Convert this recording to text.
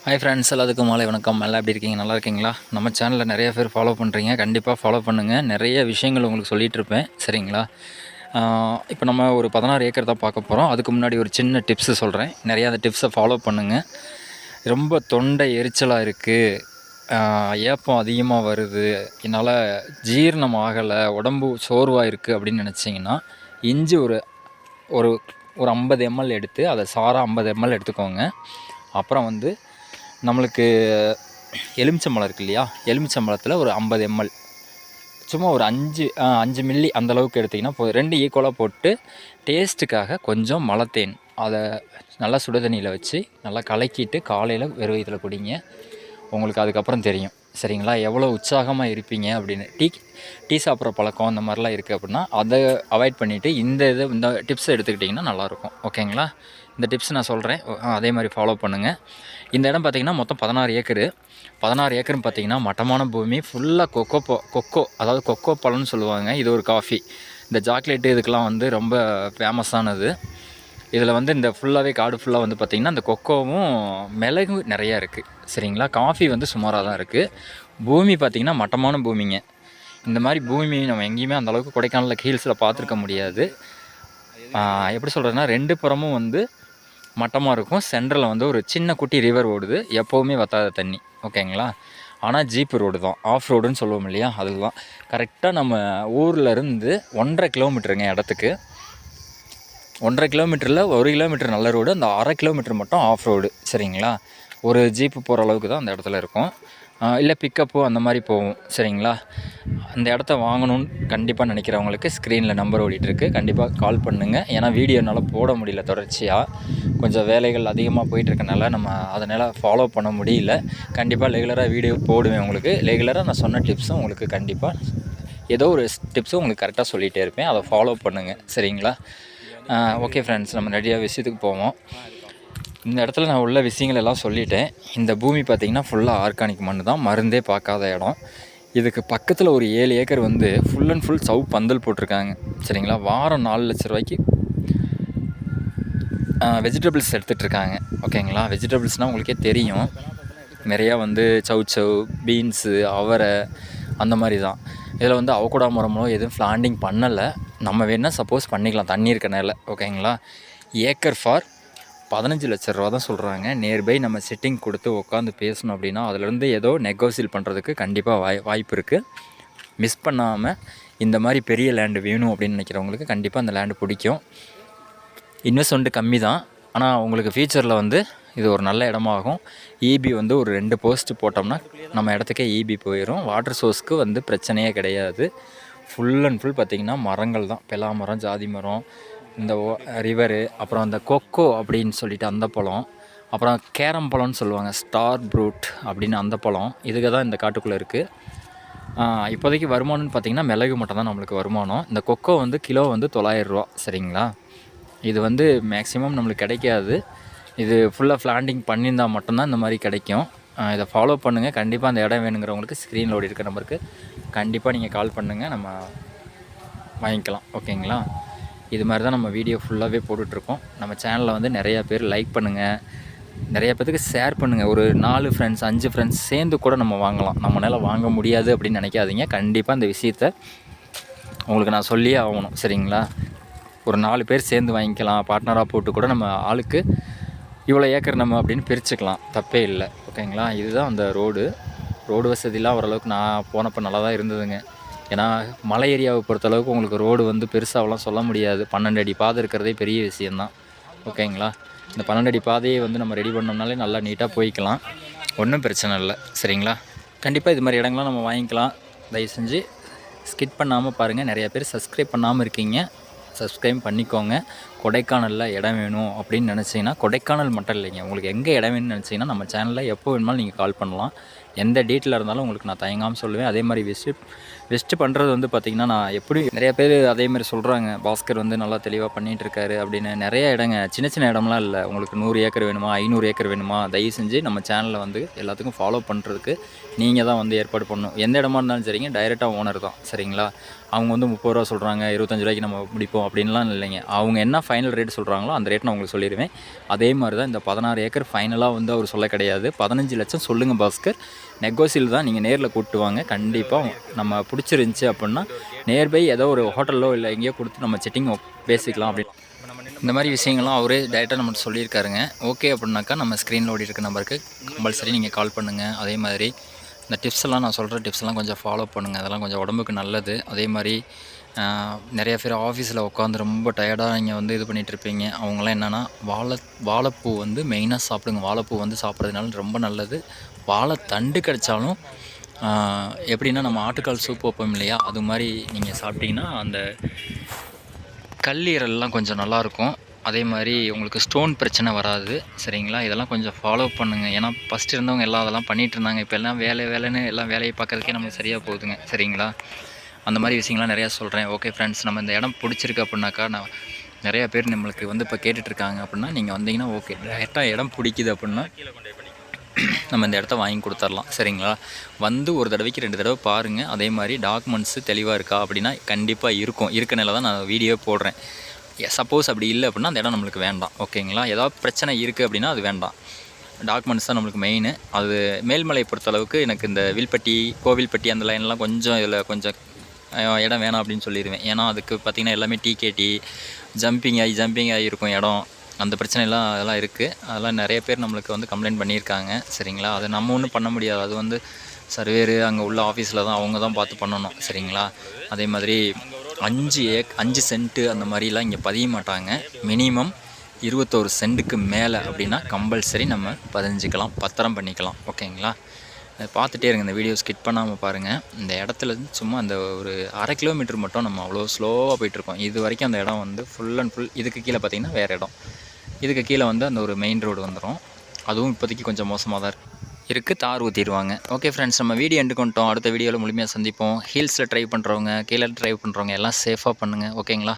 Hi friends, எல்லாத்துக்கும் மாலை வணக்கம். எல்லாம் எப்படி இருக்கீங்க? நல்லா இருக்கீங்களா? நம்ம சேனலில் நிறைய பேர் ஃபாலோ பண்ணுறீங்க. கண்டிப்பாக ஃபாலோ பண்ணுங்கள். நிறைய விஷயங்கள் உங்களுக்கு சொல்லிகிட்ருப்பேன், சரிங்களா? இப்போ நம்ம ஒரு 16 ஏக்கர் தான் பார்க்க போகிறோம். அதுக்கு முன்னாடி ஒரு சின்ன டிப்ஸு சொல்கிறேன். நிறையா அந்த டிப்ஸை ஃபாலோ பண்ணுங்கள். ரொம்ப தொண்டை எரிச்சலாக இருக்குது, ஏப்பம் அதிகமாக வருது, என்னால் ஜீரணம் ஆகலை, உடம்பு சோர்வாக இருக்குது அப்படின்னு நினச்சிங்கன்னா, இஞ்சி ஒரு ஒரு ஒரு 50 ml எடுத்து அதை சாராக 50 ml எடுத்துக்கோங்க. அப்புறம் வந்து நம்மளுக்கு எலுமிச்சம்பழம் இருக்குது இல்லையா, எலுமிச்சம்பழத்தில் ஒரு 50 ml, சும்மா ஒரு 5 மில்லி அந்தளவுக்கு எடுத்திங்கன்னா போதும். 2 ஈக்குவலாக போட்டு டேஸ்ட்டுக்காக கொஞ்சம் மலைத்தேன் அதை நல்லா சுடு தண்ணியில் வச்சு நல்லா கலக்கிட்டு காலையில் வெறும் வயிற்றில் குடிங்க. உங்களுக்கு அதுக்கப்புறம் தெரியும், சரிங்களா, எவ்வளோ உற்சாகமாக இருப்பீங்க அப்படின்னு. டீ சாப்பிட்ற பழக்கம் இந்த மாதிரிலாம் இருக்குது அப்படின்னா அதை அவாய்ட் பண்ணிவிட்டு இந்த டிப்ஸை எடுத்துக்கிட்டிங்கன்னா நல்லாயிருக்கும். ஓகேங்களா? இந்த டிப்ஸ் நான் சொல்கிறேன், அதே மாதிரி ஃபாலோ பண்ணுங்கள். இந்த இடம் பார்த்திங்கன்னா மொத்தம் 16 ஏக்கரு. 16 ஏக்கர்னு பார்த்திங்கன்னா மட்டமான பூமி, ஃபுல்லாக கொக்கோ அதாவது கொக்கோ பழம்னு சொல்லுவாங்க. இது ஒரு காஃபி, இந்த சாக்லேட்டு இதுக்கெலாம் வந்து ரொம்ப ஃபேமஸானது. இதில் வந்து இந்த ஃபுல்லாகவே காடு ஃபுல்லாக வந்து பார்த்திங்கன்னா இந்த கொக்கோவும் மிளகு நிறையா இருக்குது, சரிங்களா. காஃபி வந்து சுமாராக தான் இருக்குது. பூமி பார்த்திங்கன்னா மட்டமான பூமிங்க. இந்த மாதிரி பூமி நம்ம எங்கேயுமே அந்தளவுக்கு கொடைக்கானலில் ஹீல்ஸில் பார்த்துருக்க முடியாது. எப்படி சொல்கிறதுனா, 2 புறமும் வந்து மட்டமாக இருக்கும். சென்டரில் வந்து ஒரு சின்ன குட்டி ரிவர் ஓடுது, எப்போவுமே வற்றாத தண்ணி. ஓகேங்களா? ஆனால் ஜீப்பு ரோடு தான், ஆஃப் ரோடுன்னு சொல்லுவோம் இல்லையா, அதுதான். கரெக்டாக நம்ம ஊர்லேருந்து 1.5 கிலோமீட்டருங்க இடத்துக்கு. 1.5 கிலோமீட்டரில் 1 கிலோமீட்டர் நல்ல ரோடு, அந்த 1/2 கிலோமீட்டர் மட்டும் ஆஃப் ரோடு, சரிங்களா. ஒரு ஜீப்பு போகிற அளவுக்கு தான் அந்த இடத்துல இருக்கும். இல்லை பிக்கப்பு அந்த மாதிரி போகும், சரிங்களா. அந்த இடத்த வாங்கணும்னு கண்டிப்பாக நினைக்கிறவங்களுக்கு ஸ்க்ரீனில் நம்பர் ஓடிட்டுருக்கு, கண்டிப்பாக கால் பண்ணுங்கள். ஏன்னா வீடியோ என்னால் போட முடியல தொடர்ச்சியாக, கொஞ்சம் வேலைகள் அதிகமாக போயிட்டுருக்கனால நம்ம அதனால் ஃபாலோ பண்ண முடியல. கண்டிப்பாக ரெகுலராக வீடியோ போடுவேன் உங்களுக்கு. ரெகுலராக நான் சொன்ன டிப்ஸும் உங்களுக்கு கண்டிப்பாக ஏதோ ஒரு டிப்ஸும் உங்களுக்கு கரெக்டாக சொல்லிகிட்டே இருப்பேன், அதை ஃபாலோ பண்ணுங்கள், சரிங்களா. ஓகே ஃப்ரெண்ட்ஸ், நம்ம நிறையா விஷயத்துக்கு போவோம். இந்த இடத்துல நான் உள்ள விஷயங்கள் எல்லாம் சொல்லிட்டேன். இந்த பூமி பார்த்திங்கன்னா ஃபுல்லாக ஆர்கானிக் மண் தான், மருந்தே பார்க்காத இடம். இதுக்கு பக்கத்தில் ஒரு 7 ஏக்கர் வந்து ஃபுல் அண்ட் ஃபுல் சவு பந்தல் போட்டிருக்காங்க, சரிங்களா. வாரம் 4 லட்ச ரூபாய்க்கு வெஜிடபிள்ஸ் எடுத்துகிட்ருக்காங்க. ஓகேங்களா? வெஜிடபிள்ஸ்னால் உங்களுக்கே தெரியும், நிறையா வந்து சவு பீன்ஸு, அவரை அந்த மாதிரி தான். இதில் வந்து அவகோடா மரமோ எதுவும் பிளான்டிங் பண்ணலை. நம்ம வேணால் சப்போஸ் பண்ணிக்கலாம், தண்ணி இருக்கனால. ஓகேங்களா? ஏக்கர் ஃபார் 15 லட்ச ரூபா தான் சொல்கிறாங்க. நியர்பை நம்ம செட்டிங் கொடுத்து உட்காந்து பேசணும் அப்படின்னா அதிலேருந்து ஏதோ நெகோசியேட் பண்ணுறதுக்கு கண்டிப்பாக வாய்ப்பு இருக்குது. மிஸ் பண்ணாமல் இந்த மாதிரி பெரிய லேண்டு வேணும் அப்படின்னு நினைக்கிறவங்களுக்கு கண்டிப்பாக அந்த லேண்டு பிடிக்கும். இன்வெஸ்ட்மெண்ட்டு கம்மி தான், ஆனால் உங்களுக்கு ஃபியூச்சரில் வந்து இது ஒரு நல்ல இடமாகும். ஈபி வந்து ஒரு 2 போஸ்ட்டு போட்டோம்னா நம்ம இடத்துக்கே ஈபி போயிடும். வாட்டர் சோர்ஸ்க்கு வந்து பிரச்சனையே கிடையாது. ஃபுல் அண்ட் ஃபுல் பார்த்திங்கன்னா மரங்கள் தான், பெலா மரம், ஜாதி மரம், இந்த ரிவரு, அப்புறம் அந்த கொக்கோ அப்படின்னு சொல்லிட்டு அந்த பழம், அப்புறம் கேரம் பழம்னு சொல்லுவாங்க, ஸ்டார் ப்ரூட் அப்படின்னு அந்த பழம், இதுக்கு தான் இந்த காட்டுக்குள்ளே இருக்குது. இப்போதைக்கு வருமானம்னு பார்த்திங்கன்னா மிளகு மட்டும் தான் நம்மளுக்கு வருமானம். இந்த கொக்கோ வந்து கிலோ வந்து 900 ரூபா, சரிங்களா. இது வந்து மேக்ஸிமம் நம்மளுக்கு கிடைக்காது. இது ஃபுல்லாக பிளான்டிங் பண்ணியிருந்தால் மட்டும்தான் இந்த மாதிரி கிடைக்கும். இதை ஃபாலோ பண்ணுங்கள். கண்டிப்பாக அந்த இடம் வேணுங்கிறவங்களுக்கு ஸ்க்ரீனில் ஓடி இருக்க நம்பருக்கு கண்டிப்பாக நீங்கள் கால் பண்ணுங்கள், நம்ம வாங்கிக்கலாம். ஓகேங்களா? இது மாதிரி தான் நம்ம வீடியோ ஃபுல்லாகவே போட்டுட்ருக்கோம். நம்ம சேனலில் வந்து நிறையா பேர் லைக் பண்ணுங்கள், நிறையா பேருக்கு ஷேர் பண்ணுங்கள். ஒரு 4 ஃப்ரெண்ட்ஸ் 5 ஃப்ரெண்ட்ஸ் சேர்ந்து கூட நம்ம வாங்கலாம். நம்மளால் வாங்க முடியாது அப்படின்னு நினைக்காதீங்க. கண்டிப்பாக இந்த விஷயத்த உங்களுக்கு நான் சொல்லியே ஆகணும், சரிங்களா. ஒரு 4 பேர் சேர்ந்து வாங்கிக்கலாம், பார்ட்னராக போட்டு கூட நம்ம ஆளுக்கு இவ்வளோ ஏக்கர் நம்ம அப்படின்னு பிரிச்சுக்கலாம், தப்பே இல்லை. ஓகேங்களா? இதுதான் அந்த ரோடு வசதிலாம் ஓரளவுக்கு நான் போனப்போ நல்லா தான் இருந்ததுங்க. ஏன்னா மலை ஏரியாவை பொறுத்தளவுக்கு உங்களுக்கு ரோடு வந்து பெருசாகலாம் சொல்ல முடியாது. 12 அடி பாதை இருக்கிறதே பெரிய விஷயந்தான். ஓகேங்களா? இந்த 12 அடி பாதையை வந்து நம்ம ரெடி பண்ணோம்னாலே நல்லா நீட்டாக போய்க்கலாம், ஒன்றும் பிரச்சனை இல்லை, சரிங்களா. கண்டிப்பாக இது மாதிரி இடங்கள்லாம் நம்ம வாங்கிக்கலாம். தயவு செஞ்சு ஸ்கிப் பண்ணாமல் பாருங்கள். நிறையா பேர் சப்ஸ்கிரைப் பண்ணாமல் இருக்கீங்க, சப்ஸ்கிரைப் பண்ணிக்கோங்க. கொடைக்கானலில் இடம் வேணும் அப்படின்னு நினச்சிங்கன்னா, கொடைக்கானல் மட்டும் இல்லைங்க, உங்களுக்கு எங்கே இடம் வேணும்னு நினச்சிங்கன்னா நம்ம சேனலில் எப்போ வேணுமாலும் நீங்கள் கால் பண்ணலாம். எந்த டீட்டெயிலாக இருந்தாலும் உங்களுக்கு நான் தயங்காமல் சொல்லுவேன். அதே மாதிரி விசிட் பண்ணுறது வந்து பார்த்திங்கன்னா, நான் எப்படி நிறைய பேர் அதேமாதிரி சொல்கிறாங்க, பாஸ்கர் வந்து நல்லா தெளிவாக பண்ணிகிட்ருக்காரு அப்படின்னு. நிறைய இடங்க, சின்ன சின்ன இடம்லாம் இல்லை. உங்களுக்கு 100 ஏக்கர் வேணுமா, 500 ஏக்கர் வேணுமா, தயவு செஞ்சு நம்ம சேனலில் வந்து எல்லாத்துக்கும் ஃபாலோ பண்ணுறதுக்கு நீங்கள் தான் வந்து ஏற்பாடு பண்ணணும். எந்த இடமா இருந்தாலும் சரிங்க, டைரெக்டாக ஓனர் தான், சரிங்களா. அவங்க வந்து 30 ரூபா சொல்கிறாங்க, 25 ரூபாய்க்கு நம்ம முடிப்போம் அப்படின்லாம் இல்லைங்க. அவங்க என்ன ஃபைனல் ரேட் சொல்கிறாங்களோ அந்த ரேட் நான் உங்களுக்கு சொல்லிடுவேன். அதே மாதிரி தான் இந்த 16 ஏக்கர் ஃபைனலாக வந்து அவர் சொல்ல கிடையாது. 15 லட்சம் சொல்லுங்கள் பாஸ்கர், நெகோசியல் தான். நீங்கள் நேரில் கூப்பிட்டு வாங்க. கண்டிப்பாக நம்ம பிடிச்சிருந்துச்சி அப்படின்னா நியர்பை ஏதோ ஒரு ஹோட்டலோ இல்லை எங்கேயோ கொடுத்து நம்ம செட்டிங் பேசிக்கலாம் அப்படின்னு இந்த மாதிரி விஷயங்கள்லாம் அவரே டேரெக்டாக நம்மகிட்ட சொல்லியிருக்காருங்க. ஓகே அப்படின்னாக்கா நம்ம ஸ்க்ரீனில் ஓடி இருக்க நம்பருக்கு கம்பல்சரி நீங்கள் கால் பண்ணுங்கள். அதே மாதிரி இந்த டிப்ஸ் எல்லாம் நான் சொல்கிற டிப்ஸ் எல்லாம் கொஞ்சம் ஃபாலோ பண்ணுங்கள். அதெல்லாம் கொஞ்சம் உடம்புக்கு நல்லது. அதே மாதிரி நிறைய பேர் ஆஃபீஸில் உட்காந்து ரொம்ப டயர்டாக நீங்கள் வந்து இது பண்ணிகிட்ருப்பீங்க. அவங்களாம் என்னென்னா வாழைப்பூ வந்து மெயினாக சாப்பிடுங்க. வாழைப்பூ வந்து சாப்பிட்றதுனால ரொம்ப நல்லது. வாழைத்தண்டு கிடைச்சாலும் எப்படின்னா நம்ம ஆட்டுக்கால் சூப் வைப்போம் இல்லையா, அது மாதிரி நீங்கள் சாப்பிட்டீங்கன்னா அந்த கல்லீரல்லாம் கொஞ்சம் நல்லாயிருக்கும். அதே மாதிரி உங்களுக்கு ஸ்டோன் பிரச்சனை வராது. சரிங்களா? இதெல்லாம் கொஞ்சம் ஃபாலோ பண்ணுங்கள். ஏன்னா ஃபஸ்ட்டு இருந்தவங்க எல்லாம் அதெல்லாம் பண்ணிகிட்டு இருந்தாங்க. இப்போ எல்லாம் வேலைன்னு எல்லாம் வேலையை பார்க்குறதுக்கே நமக்கு சரியாக போகுதுங்க. சரிங்களா? அந்த மாதிரி விஷயங்கள்லாம் நிறையா சொல்கிறேன். ஓகே ஃப்ரெண்ட்ஸ், நம்ம இந்த இடம் பிடிச்சிருக்கு அப்படின்னாக்கா நான் நிறையா பேர் நம்மளுக்கு வந்து இப்போ கேட்டுட்ருக்காங்க அப்படின்னா நீங்கள் வந்தீங்கன்னா ஓகே, டேரெக்டாக இடம் பிடிக்குது அப்படின்னா நம்ம இந்த இடத்த வாங்கி கொடுத்துர்லாம். சரிங்களா? வந்து ஒரு தடவைக்கு 2 தடவை பாருங்கள். அதே மாதிரி டாக்குமெண்ட்ஸு தெளிவாக இருக்கா அப்படின்னா கண்டிப்பாக இருக்கும். இருக்கனால தான் நான் வீடியோ போடுறேன். சப்போஸ் அப்படி இல்லை அப்படின்னா அந்த இடம் நம்மளுக்கு வேண்டாம். ஓகேங்களா? ஏதாவது பிரச்சனை இருக்குது அப்படின்னா அது வேண்டாம். டாக்குமெண்ட்ஸ் தான் நம்மளுக்கு மெயின். அது மேல்மலை பொறுத்தளவுக்கு எனக்கு இந்த வில்பட்டி, கோவில்பட்டி அந்த லைன்லாம் கொஞ்சம் இதில் கொஞ்சம் இடம் வேணாம் அப்படின்னு சொல்லிடுவேன். ஏன்னா அதுக்கு பார்த்திங்கன்னா எல்லாமே டிகேடி ஜம்பிங் ஆகி இருக்கும் இடம். அந்த பிரச்சனைலாம் அதெல்லாம் இருக்குது. அதெல்லாம் நிறைய பேர் நம்மளுக்கு வந்து கம்ப்ளைண்ட் பண்ணியிருக்காங்க. சரிங்களா? அது நம்ம ஒன்றும் பண்ண முடியாது. அது வந்து சர்வேரு அங்கே உள்ள ஆஃபீஸில் தான் அவங்க தான் பார்த்து பண்ணணும். சரிங்களா? அதே மாதிரி 5 சென்ட்டு அந்த மாதிரிலாம் இங்கே பதிய மாட்டாங்க. மினிமம் 21 சென்ட்டுக்கு மேலே அப்படின்னா கம்பல்சரி நம்ம பதிஞ்சிக்கலாம், பத்திரம் பண்ணிக்கலாம். ஓகேங்களா? பார்த்துட்டே இருங்க. இந்த வீடியோ ஸ்கிப் பண்ணாமல் பாருங்கள். இந்த இடத்துல சும்மா அந்த ஒரு 1/2 கிலோமீட்டர் மட்டும் நம்ம அவ்வளோ ஸ்லோவாக போயிட்டுருக்கோம். இது வரைக்கும் அந்த இடம் வந்து ஃபுல் அண்ட் ஃபுல். இதுக்கு கீழே பார்த்திங்கன்னா வேறு இடம். இதுக்கு கீழே வந்து அந்த ஒரு மெயின் ரோடு வந்துடும். அதுவும் இப்போதைக்கு கொஞ்சம் மோசமாக தான் இருக்குது. தார் ஊற்றிடுவாங்க. ஓகே ஃப்ரெண்ட்ஸ், நம்ம வீடியோ எண்டு கொண்டோம். அடுத்த வீடியோவில் முழுமையாக சந்திப்போம். ஹில்ஸில் ட்ரைவ் பண்ணுறவங்க, கீழே ட்ரைவ் பண்ணுறவங்க எல்லாம் சேஃபாக பண்ணுங்கள். ஓகேங்களா?